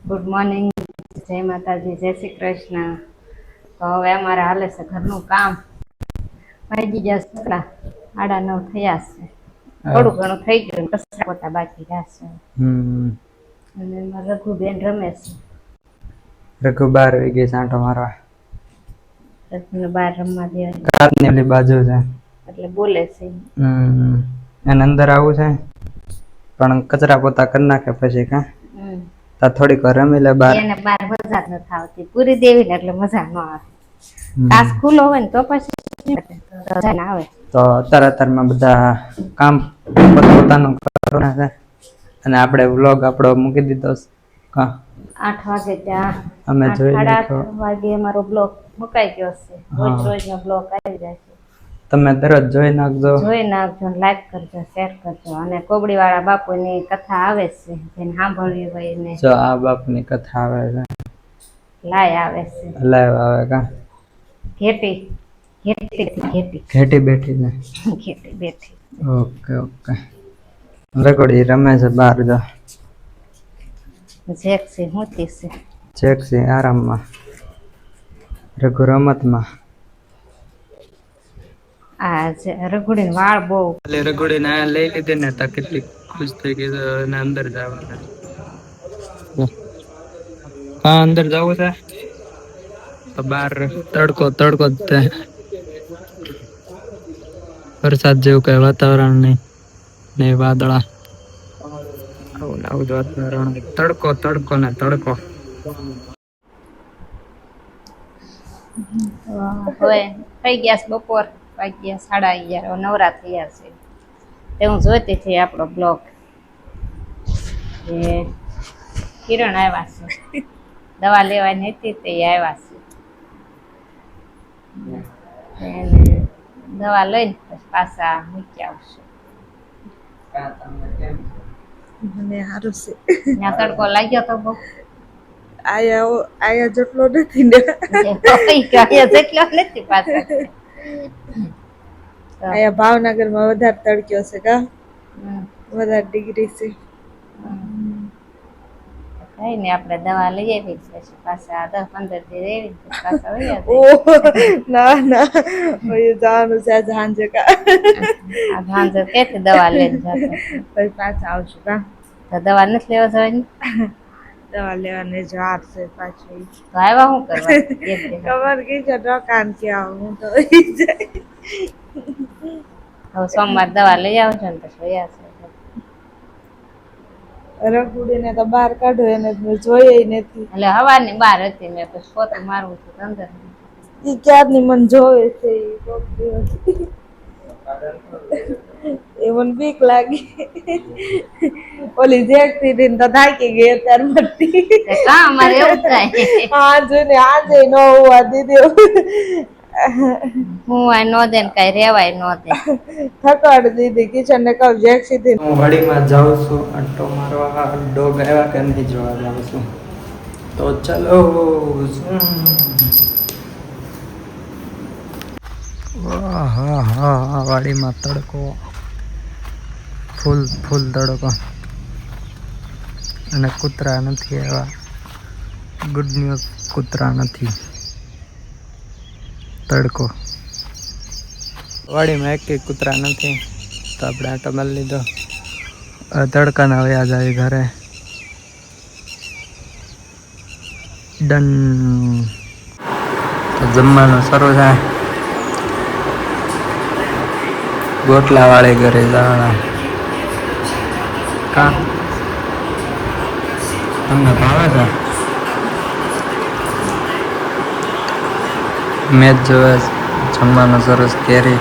Good morning, જય માતાજી, જય શ્રી કૃષ્ણ. તો હવે અમારે હાલે છે ઘરનું કામ. ભાઈ ગયા સકડા 8:30 થયા છે. થોડું ઘણું થઈ ગયું, કચરા પોતા બાકી રહ્યા છે. અને એમાં રઘુબેન રમે છે. રઘુ 12 વાગે સાંટો મારવા. રઘુને બહાર રમવા દેવાય. કારની ઓલી બાજુ છે એટલે બોલે છે. એને અંદર આવું છે પણ કચરા પોતા કરી નાખે પછી કા થોડીક વાર રમી લે બહાર. એને બહાર મજા જ નથી આવતી, પૂરી દેવી ને એટલે મજા ન આવે. કાચ ખુલ્લો હોય ને તો પછી મજા ના આવે. તો અત્યારમાં બધા કામ પોતાનું કરવાના છે અને આપણે વ્લોગ આપણો મૂકી દીધો કા 8 વાગે ત્યાં અમે જોઈ 8:30 વાગે અમારો બ્લોગ મુકાઈ ગયો છે. રોજનો બ્લોગ આવી જાય છે. તમે દરરોજ જોઈ નાખજો, લાઈક કરજો, શેર કરજો. અને કોબડી વાળા બાપુની કથા આવે છે, જેને સાંભળવી હોય એને. જો આ બાપુની કથા આવે છે, લાઈવ આવે છે. લાઈવ આવે કા ઘેટી બેઠી છે. ઘેટી બેઠી. ઓકે રગડી રમે છે બહાર. જો જેક્સી હોતી છે. જેક્સી આરામમાં, રઘુ રમતમાં. આ રઘુડી વાળ બહુ એટલે રઘુડી ને લઈ લીધી ને તો કેટલી ખુશ થઈ ગઈ અને અંદર જવાનું. હા અંદર જવું છે તો બહાર તડકો વરસાદ જેવું કઈ વાતાવરણ નહીં ને વાદળા આવું વાતાવરણ. તડકો ને તડકો. હવે થઈ ગયા છે બપોર, વાગ્યા 11:30. નવરા થયા છે. તે હું જોતી હતી આપણો બ્લોગ. કિરણ આવ્યા છે, દવા લેવાની હતી તે આવ્યા છે. દવા લઈને પછી પાછા મૂકી આવશે. મને સારું છે. ત્યાં તડકો લાગ્યો તો બહુ. આયા જેટલો નથી ને, જેટલો નથી પાછા. આયા ભાવનગરમાં વધારે તડક્યો છે કા, વધારે ડિગ્રી છે. કઈ ને આપણે દવા લઈ આવી પછી પાછા 10-15 દી રેવી પાછા વયા ના જવાનું છે સાંજે કા. સાંજે કેથી દવા લઈને જતો પછી પાછા આવશું કા. તો દવા નથી લેવા જવાની? દવા લેવાને જવાર છે પાછું. તો આવ્યા શું કરવા? ખબર કઈ છે દુકાન કે આવું હું તો હવે સોમવાર દવા લઈ આવજો ને પછી વયા છે. રઘુડીને તો બહાર કાઢો એને જોઈએ નથી. એટલે હવાની બહાર હતી, મેં પછી પોતે મારવું હતું અંદર. ઈ ક્યારની મને જોવે છે. એ મને બીક લાગી. ઓલી જેક્સી દિન તો થાકી ગઈ અત્યારે મટી. કા અમારે એવું થાય. હા જોઈને આજે ન હોવા દીધી. હું આ નો દે ને કઈ રેવાય નો દે. થકાડ દીધી. કિચન ને કહું જેક્સી દિન હું વાડીમાં જાઉં છું આટો મારવા. ડોગ આવ્યા કે નહીં જોવા જાઉં છું. તો ચલો. હા વાડીમાં તડકો, ફૂલ તડકો. અને કૂતરા નથી આવ્યા. ગુડ ન્યૂઝ, કૂતરા નથી. તડકો વાડીમાં એક કૂતરા નથી તો આપણે આટો મારી લીધો. તડકાના વ્યાજ આવી ઘરે. ડન. તો જમવાનું શરૂ થાય. ગોટલા વાળી ઘરે જવાના. કા તમને ભાવે છે? મેચ જોવે, જમવાનું સરસ. કેરી